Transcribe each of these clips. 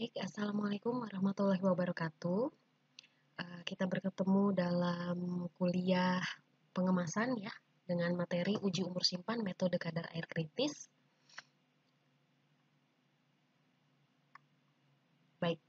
Baik, Assalamualaikum warahmatullahi wabarakatuh. Kita bertemu dalam kuliah pengemasan ya, dengan materi uji umur simpan metode kadar air kritis. Baik,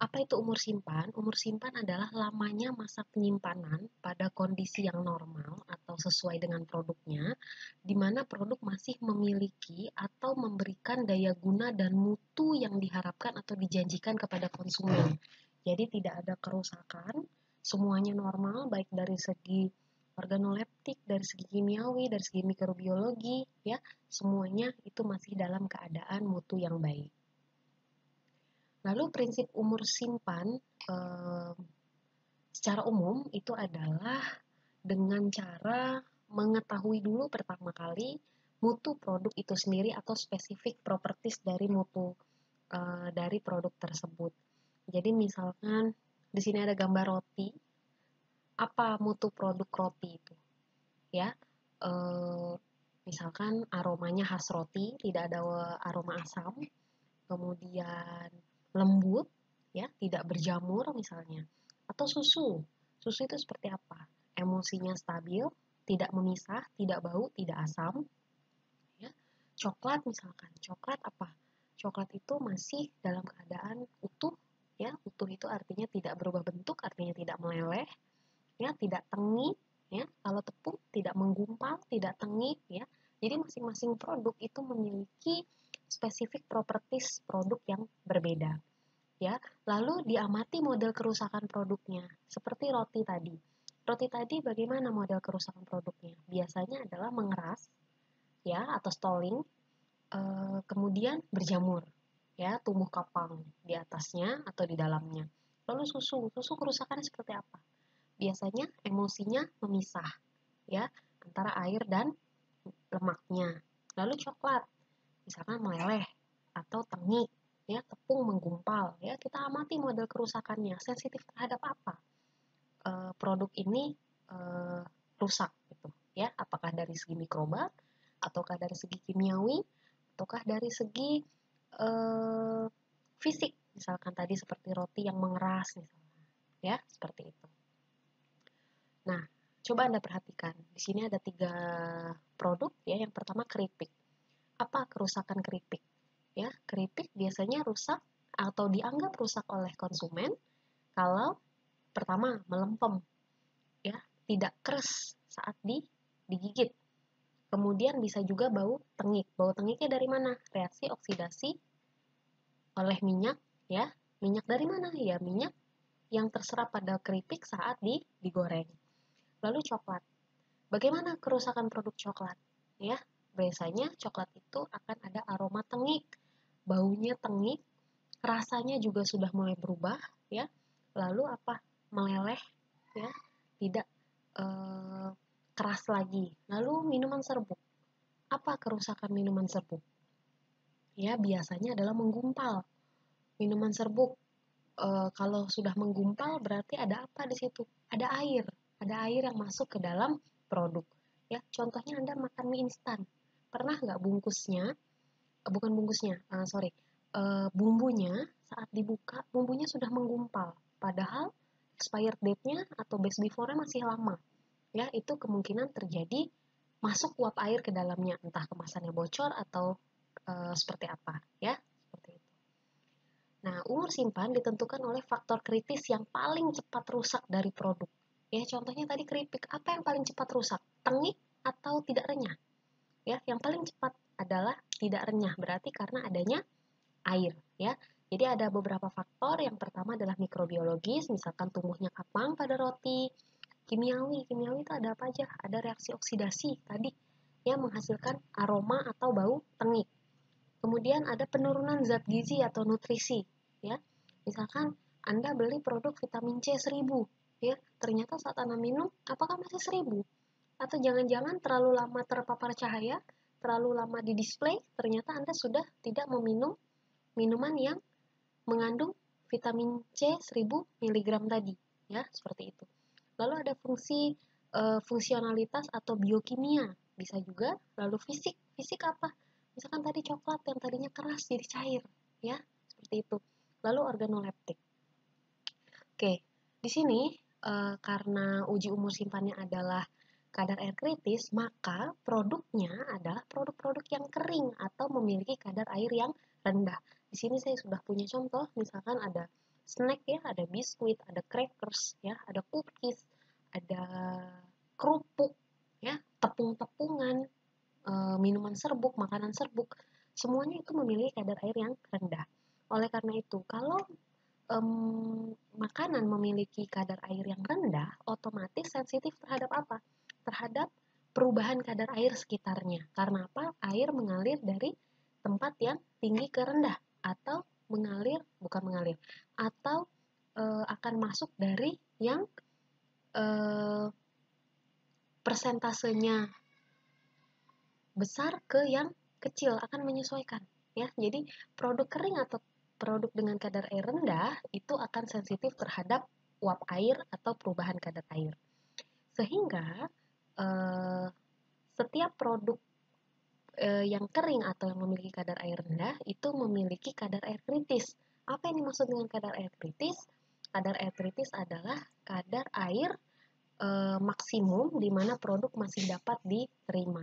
apa itu umur simpan? Umur simpan adalah lamanya masa penyimpanan pada kondisi yang normal atau sesuai dengan produknya, di mana produk masih memiliki atau memberikan daya guna dan mutu yang diharapkan atau dijanjikan kepada konsumen. Jadi tidak ada kerusakan, semuanya normal baik dari segi organoleptik, dari segi kimiawi, dari segi mikrobiologi, ya, semuanya itu masih dalam keadaan mutu yang baik. Lalu prinsip umur simpan secara umum itu adalah dengan cara mengetahui dulu pertama kali mutu produk itu sendiri atau spesifik properties dari mutu dari produk tersebut. Jadi misalkan di sini ada gambar roti, apa mutu produk roti itu? Ya, misalkan aromanya khas roti, tidak ada aroma asam, kemudian lembut, ya, tidak berjamur misalnya, atau susu. Susu itu seperti apa? Emulsinya stabil, tidak memisah, tidak bau, tidak asam. Ya. Coklat misalkan, coklat apa? Coklat itu masih dalam keadaan utuh, ya, utuh itu artinya tidak berubah bentuk, artinya tidak meleleh, ya, tidak tengik, ya. Kalau tepung tidak menggumpal, tidak tengik, ya. Jadi masing-masing produk itu memiliki spesifik properties produk yang berbeda, ya. Lalu diamati model kerusakan produknya, seperti roti tadi. Roti tadi bagaimana model kerusakan produknya? Biasanya adalah mengeras, ya, atau stalling, kemudian berjamur, ya, tumbuh kapang di atasnya atau di dalamnya. Lalu susu kerusakannya seperti apa? Biasanya emulsinya memisah, ya, antara air dan lemaknya. Lalu coklat, misalkan meleleh atau tengik, ya, tepung menggumpal, ya, kita amati model kerusakannya, sensitif terhadap apa produk ini rusak, gitu, ya, apakah dari segi mikroba, ataukah dari segi kimiawi, ataukah dari segi fisik, misalkan tadi seperti roti yang mengeras, misalnya, ya, seperti itu. Nah, coba Anda perhatikan, di sini ada 3 produk, ya. Yang pertama keripik. Apa kerusakan keripik? Ya, keripik biasanya rusak atau dianggap rusak oleh konsumen kalau pertama melempem, ya, tidak keras saat digigit. Kemudian bisa juga bau tengik. Bau tengiknya dari mana? Reaksi oksidasi oleh minyak, ya. Minyak dari mana? Ya, minyak yang terserap pada keripik saat digoreng. Lalu coklat. Bagaimana kerusakan produk coklat? Ya, biasanya coklat itu akan ada aroma tengik, baunya tengik, rasanya juga sudah mulai berubah, ya. Lalu apa? Meleleh, ya, tidak keras lagi. Lalu minuman serbuk. Apa kerusakan minuman serbuk? Ya, biasanya adalah menggumpal. Minuman serbuk kalau sudah menggumpal berarti ada apa di situ? Ada air. Ada air yang masuk ke dalam produk. Ya, contohnya Anda makan mie instan. Pernah nggak bungkusnya, bukan bungkusnya, sorry, bumbunya saat dibuka, bumbunya sudah menggumpal. Padahal expired date-nya atau best before-nya masih lama. Ya, itu kemungkinan terjadi masuk uap air ke dalamnya, entah kemasannya bocor atau seperti apa, ya, seperti itu. Nah, umur simpan ditentukan oleh faktor kritis yang paling cepat rusak dari produk. Ya, contohnya tadi keripik, apa yang paling cepat rusak? Tengik atau tidak renyah? Ya, yang paling cepat adalah tidak renyah, berarti karena adanya air, ya. Jadi ada beberapa faktor, yang pertama adalah mikrobiologis, misalkan tumbuhnya kapang pada roti. Kimiawi itu ada apa aja? Ada reaksi oksidasi tadi, yang menghasilkan aroma atau bau tengik. Kemudian ada penurunan zat gizi atau nutrisi, ya. Misalkan Anda beli produk vitamin C 1000, ya, ternyata saat Anda minum, apakah masih 1000? Atau jangan-jangan terlalu lama terpapar cahaya, terlalu lama di display, ternyata Anda sudah tidak meminum minuman yang mengandung vitamin C 1000 mg tadi, ya, seperti itu. Lalu ada fungsionalitas atau biokimia, bisa juga. Lalu fisik apa? Misalkan tadi coklat yang tadinya keras jadi cair, ya, seperti itu. lalu organoleptik. Oke, di sini karena uji umur simpannya adalah kadar air kritis, maka produknya adalah produk-produk yang kering atau memiliki kadar air yang rendah. Di sini saya sudah punya contoh, misalkan ada snack ya, ada biskuit, ada crackers ya, ada cookies, ada kerupuk ya, tepung-tepungan, minuman serbuk, makanan serbuk, semuanya itu memiliki kadar air yang rendah. Oleh karena itu, kalau makanan memiliki kadar air yang rendah, otomatis sensitif terhadap apa? Terhadap perubahan kadar air sekitarnya. Karena apa? Air mengalir dari tempat yang tinggi ke rendah, atau bukan mengalir, atau akan masuk dari yang persentasenya besar ke yang kecil, akan menyesuaikan ya. Jadi produk kering atau produk dengan kadar air rendah itu akan sensitif terhadap uap air atau perubahan kadar air. Sehingga setiap produk yang kering atau yang memiliki kadar air rendah itu memiliki kadar air kritis. Apa yang dimaksud dengan kadar air kritis? Kadar air kritis adalah kadar air maksimum di mana produk masih dapat diterima.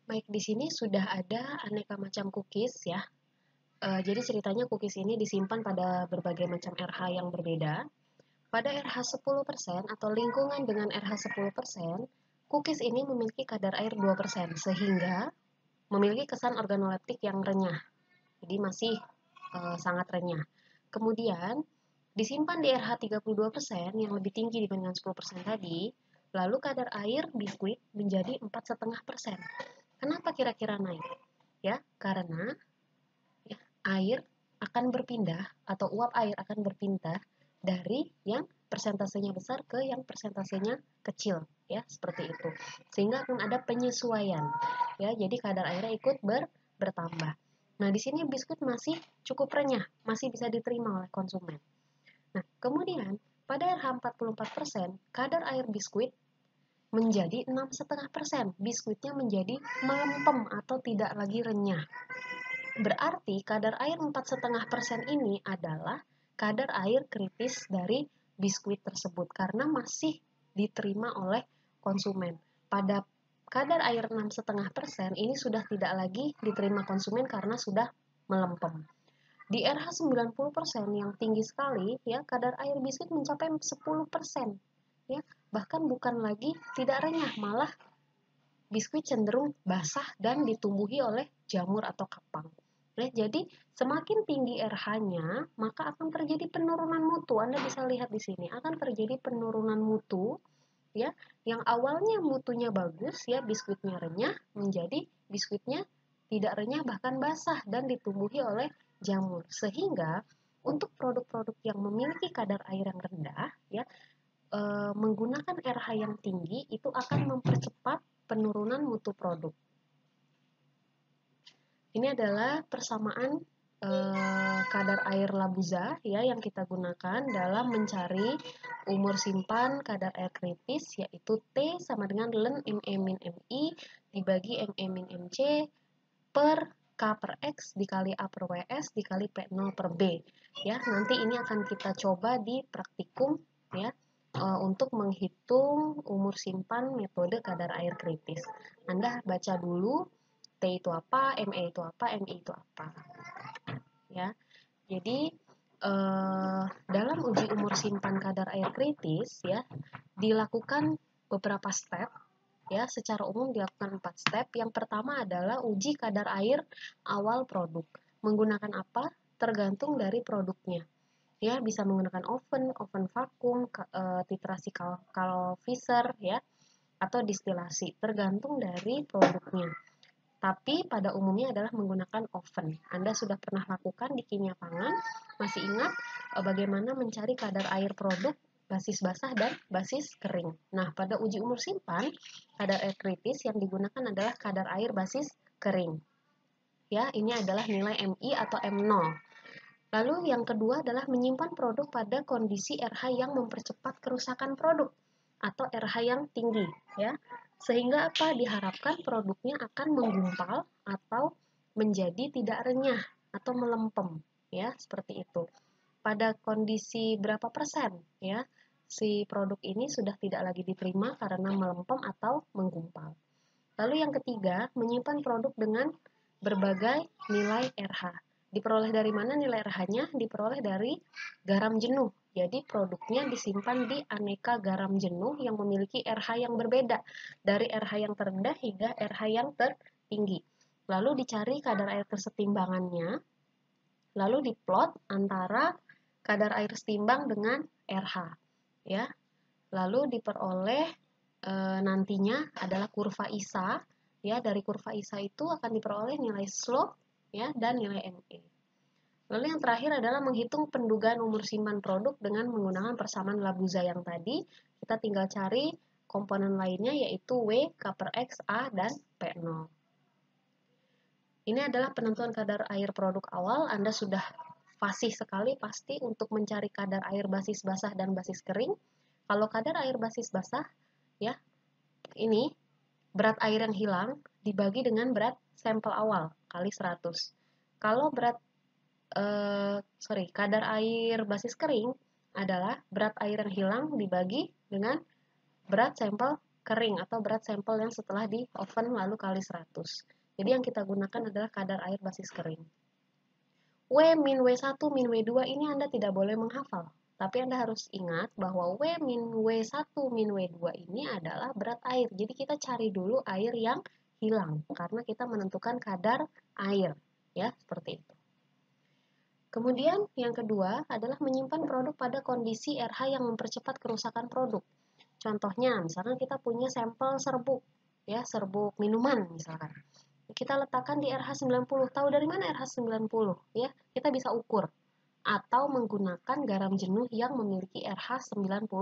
Baik, di sini sudah ada aneka macam cookies ya. Jadi ceritanya cookies ini disimpan pada berbagai macam RH yang berbeda. Pada RH 10% atau lingkungan dengan RH 10%, cookies ini memiliki kadar air 2%, sehingga memiliki kesan organoleptik yang renyah. Jadi masih sangat renyah. Kemudian disimpan di RH 32% yang lebih tinggi dibandingkan 10% tadi, lalu kadar air biskuit menjadi 4,5%. Kenapa kira-kira naik? Ya, karena ya, air akan berpindah atau uap air akan berpindah dari yang persentasenya besar ke yang persentasenya kecil, ya, seperti itu. Sehingga akan ada penyesuaian, ya. Jadi kadar airnya ikut bertambah. Nah, di sini biskuit masih cukup renyah, masih bisa diterima oleh konsumen. Nah, kemudian pada RH 44%, kadar air biskuit menjadi 6,5%. Biskuitnya menjadi melempem atau tidak lagi renyah. Berarti kadar air 4,5% ini adalah kadar air kritis dari biskuit tersebut karena masih diterima oleh konsumen. Pada kadar air 6,5% ini sudah tidak lagi diterima konsumen karena sudah melempem. Di RH 90% yang tinggi sekali ya, kadar air biskuit mencapai 10%. Ya, bahkan bukan lagi tidak renyah, malah biskuit cenderung basah dan ditumbuhi oleh jamur atau kapang. Ya, jadi semakin tinggi RH-nya, maka akan terjadi penurunan mutu. Anda bisa lihat di sini, akan terjadi penurunan mutu ya, yang awalnya mutunya bagus ya, biskuitnya renyah, menjadi biskuitnya tidak renyah bahkan basah dan ditumbuhi oleh jamur. Sehingga untuk produk-produk yang memiliki kadar air yang rendah ya, menggunakan RH yang tinggi itu akan mempercepat penurunan mutu produk. Ini adalah persamaan kadar air labuza ya yang kita gunakan dalam mencari umur simpan kadar air kritis, yaitu T sama dengan ln ME min MI dibagi ME min MC per K per X dikali A per WS dikali P0 per B. Ya, nanti ini akan kita coba di praktikum ya, untuk menghitung umur simpan metode kadar air kritis. Anda baca dulu T itu apa, ME itu apa, MI itu apa. Ya, jadi dalam uji umur simpan kadar air kritis ya, dilakukan beberapa step. Ya, secara umum dilakukan 4 step. Yang pertama adalah uji kadar air awal produk. Menggunakan apa? Tergantung dari produknya. Ya, bisa menggunakan oven vakum, titrasi kalorifer ya, atau distilasi, tergantung dari produknya. Tapi pada umumnya adalah menggunakan oven. Anda sudah pernah lakukan di Kimia Pangan, masih ingat bagaimana mencari kadar air produk basis basah dan basis kering. Nah, pada uji umur simpan, kadar air kritis yang digunakan adalah kadar air basis kering. Ya, ini adalah nilai MI atau M0. Lalu yang kedua adalah menyimpan produk pada kondisi RH yang mempercepat kerusakan produk atau RH yang tinggi, ya. Sehingga apa? Diharapkan produknya akan menggumpal atau menjadi tidak renyah atau melempem. ya, seperti itu. Pada kondisi berapa persen, ya, si produk ini sudah tidak lagi diterima karena melempem atau menggumpal. Lalu yang ketiga, menyimpan produk dengan berbagai nilai RH. Diperoleh dari mana nilai RH-nya? Diperoleh dari garam jenuh. Jadi produknya disimpan di aneka garam jenuh yang memiliki RH yang berbeda, dari RH yang terendah hingga RH yang tertinggi. Lalu dicari kadar air kesetimbangannya, lalu diplot antara kadar air setimbang dengan RH, ya. Lalu diperoleh nantinya adalah kurva ISA, ya. Dari kurva ISA itu akan diperoleh nilai slope, ya, dan nilai ME. Lalu yang terakhir adalah menghitung pendugaan umur simpan produk dengan menggunakan persamaan Labuza yang tadi. Kita tinggal cari komponen lainnya yaitu W, K per X, A, dan P0. Ini adalah penentuan kadar air produk awal. Anda sudah fasih sekali pasti untuk mencari kadar air basis basah dan basis kering. Kalau kadar air basis basah, ya, ini berat air yang hilang dibagi dengan berat sampel awal kali 100. Kalau kadar air basis kering adalah berat air yang hilang dibagi dengan berat sampel kering atau berat sampel yang setelah di oven lalu kali 100. Jadi yang kita gunakan adalah kadar air basis kering. W min W1 min W2 ini Anda tidak boleh menghafal. Tapi Anda harus ingat bahwa W min W1 min W2 ini adalah berat air. Jadi kita cari dulu air yang hilang karena kita menentukan kadar air, ya, seperti itu. Kemudian yang kedua adalah menyimpan produk pada kondisi RH yang mempercepat kerusakan produk. Contohnya, misalkan kita punya sampel serbuk, ya, serbuk minuman misalkan. Kita letakkan di RH 90. Tahu dari mana RH 90? Ya, kita bisa ukur atau menggunakan garam jenuh yang memiliki RH 90%.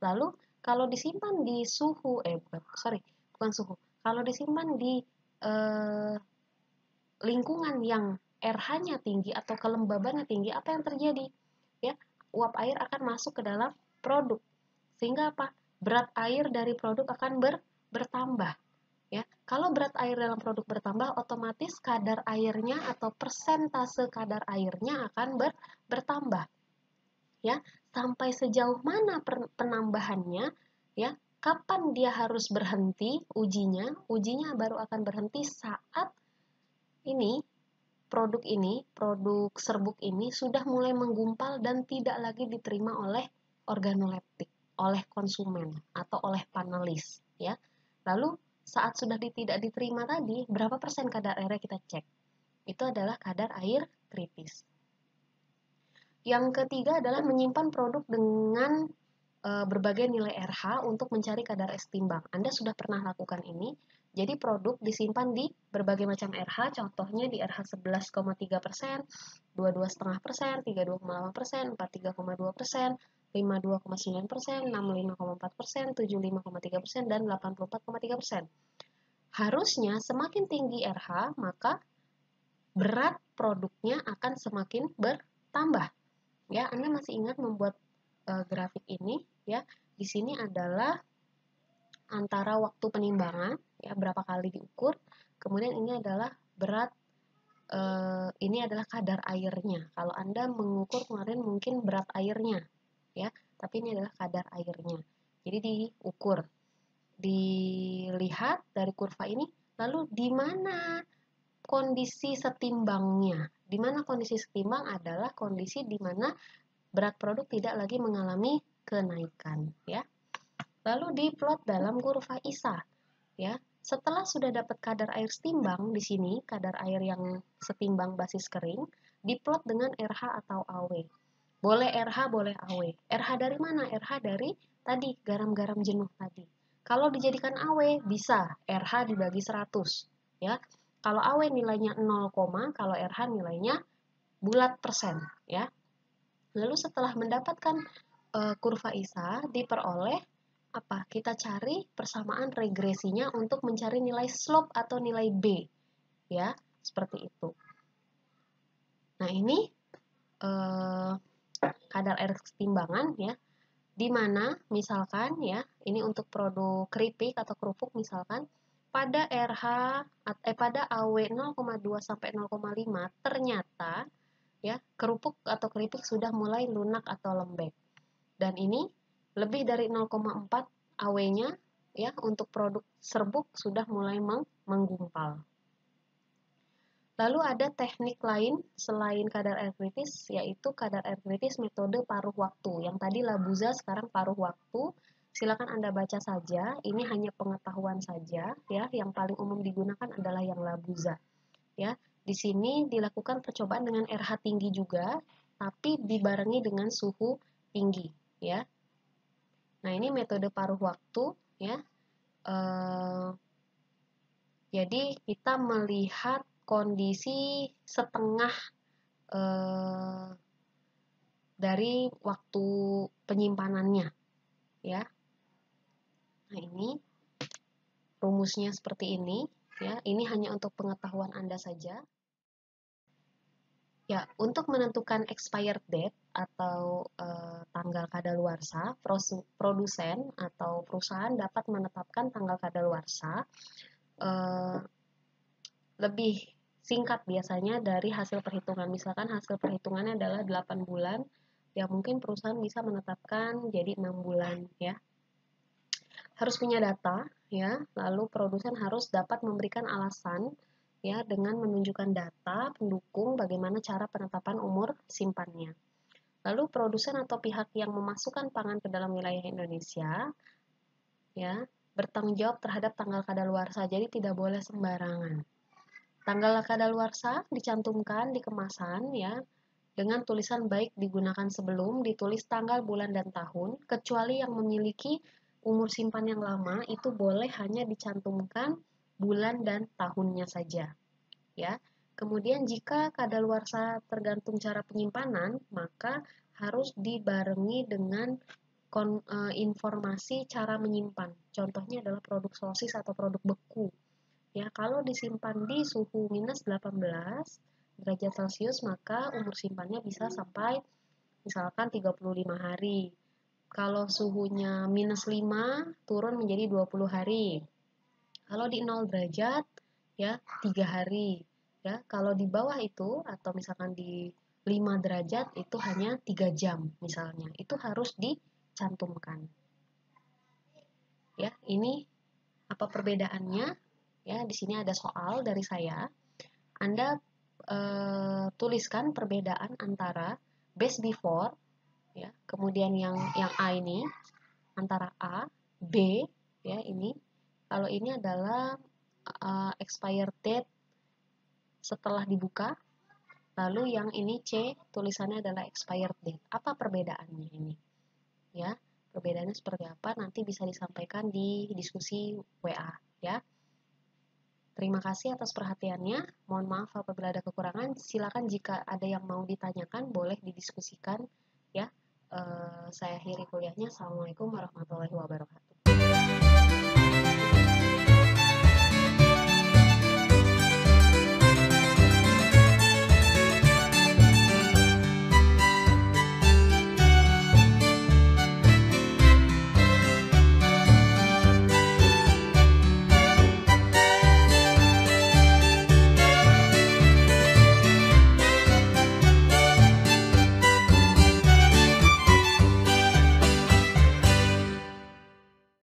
Lalu kalau disimpan di suhu bukan suhu. Kalau disimpan di lingkungan yang RH-nya tinggi atau kelembabannya tinggi, apa yang terjadi? Ya, uap air akan masuk ke dalam produk. Sehingga apa? Berat air dari produk akan bertambah. Ya, kalau berat air dalam produk bertambah, otomatis kadar airnya atau persentase kadar airnya akan bertambah. Ya, sampai sejauh mana penambahannya? Ya, kapan dia harus berhenti ujinya? Ujinya baru akan berhenti saat produk serbuk ini sudah mulai menggumpal dan tidak lagi diterima oleh organoleptik, oleh konsumen atau oleh panelis, ya. Lalu saat sudah tidak diterima tadi, berapa persen kadar airnya kita cek? Itu adalah kadar air kritis. Yang ketiga adalah menyimpan produk dengan berbagai nilai RH untuk mencari kadar es timbang. Anda sudah pernah lakukan ini. Jadi produk disimpan di berbagai macam RH, contohnya di RH 11,3%, 22,5%, 32,8%, 43,2%, 52,9%, 65,4%, 75,3%, dan 84,3%. Harusnya semakin tinggi RH, maka berat produknya akan semakin bertambah. Ya, Anda masih ingat membuat grafik ini, ya. Di sini adalah antara waktu penimbangan, ya, berapa kali diukur. Kemudian ini adalah berat, ini adalah kadar airnya. Kalau Anda mengukur kemarin mungkin berat airnya, ya, tapi ini adalah kadar airnya. Jadi diukur, dilihat dari kurva ini, lalu di mana kondisi setimbangnya? Di mana kondisi setimbang adalah kondisi di mana berat produk tidak lagi mengalami kenaikan, ya. Lalu diplot dalam kurva ISA, ya. Setelah sudah dapat kadar air setimbang di sini, kadar air yang setimbang basis kering, diplot dengan RH atau AW. Boleh RH, boleh AW. RH dari mana? RH dari tadi garam-garam jenuh tadi. Kalau dijadikan AW bisa RH dibagi 100, ya. Kalau AW nilainya 0, kalau RH nilainya bulat persen, ya. Lalu setelah mendapatkan kurva ISA, diperoleh apa? Kita cari persamaan regresinya untuk mencari nilai slope atau nilai B, ya, seperti itu. Nah, ini kadar air kesetimbangan, ya, di mana misalkan, ya, ini untuk produk keripik atau kerupuk misalkan pada pada AW 0,2 sampai 0,5 ternyata ya, kerupuk atau keripik sudah mulai lunak atau lembek. Dan ini lebih dari 0,4 AW-nya ya untuk produk serbuk sudah mulai menggumpal. Lalu ada teknik lain selain kadar air kritis, yaitu kadar air kritis metode paruh waktu. Yang tadi Labuza, sekarang paruh waktu. Silakan Anda baca saja, ini hanya pengetahuan saja ya. Yang paling umum digunakan adalah yang Labuza. Ya, di sini dilakukan percobaan dengan RH tinggi juga, tapi dibarengi dengan suhu tinggi ya. Nah, ini metode paruh waktu ya. Jadi kita melihat kondisi setengah dari waktu penyimpanannya ya. Nah, ini rumusnya seperti ini ya. Ini hanya untuk pengetahuan Anda saja. Ya, untuk menentukan expired date atau tanggal kadaluarsa, produsen atau perusahaan dapat menetapkan tanggal kadaluarsa lebih singkat biasanya dari hasil perhitungan. Misalkan hasil perhitungannya adalah 8 bulan, ya mungkin perusahaan bisa menetapkan jadi 6 bulan ya. Harus punya data ya, lalu produsen harus dapat memberikan alasan ya dengan menunjukkan data pendukung bagaimana cara penetapan umur simpannya. Lalu produsen atau pihak yang memasukkan pangan ke dalam wilayah Indonesia ya bertanggung jawab terhadap tanggal kadaluarsa, jadi tidak boleh sembarangan. Tanggal kadaluarsa dicantumkan di kemasan ya dengan tulisan baik digunakan sebelum ditulis tanggal, bulan, dan tahun, kecuali yang memiliki umur simpan yang lama itu boleh hanya dicantumkan bulan dan tahunnya saja ya. Kemudian jika kadaluarsa tergantung cara penyimpanan, maka harus dibarengi dengan informasi cara menyimpan. Contohnya adalah produk sosis atau produk beku. Ya, kalau disimpan di suhu minus 18 derajat Celcius, maka umur simpannya bisa sampai misalkan 35 hari. Kalau suhunya minus 5, turun menjadi 20 hari. Kalau di 0 derajat, ya 3 hari. Ya, kalau di bawah itu, atau misalkan di 5 derajat, itu hanya 3 jam misalnya. Itu harus dicantumkan. Ya, ini apa perbedaannya? Ya, di sini ada soal dari saya. Anda tuliskan perbedaan antara best before ya, kemudian yang A ini antara A, B ya ini. Kalau ini adalah expired date setelah dibuka. Lalu yang ini C, tulisannya adalah expired date. Apa perbedaannya ini? Ya, perbedaannya seperti apa? Nanti bisa disampaikan di diskusi WA ya. Terima kasih atas perhatiannya. Mohon maaf apabila ada kekurangan. Silakan jika ada yang mau ditanyakan, boleh didiskusikan. Ya, saya akhiri kuliahnya. Assalamualaikum warahmatullahi wabarakatuh.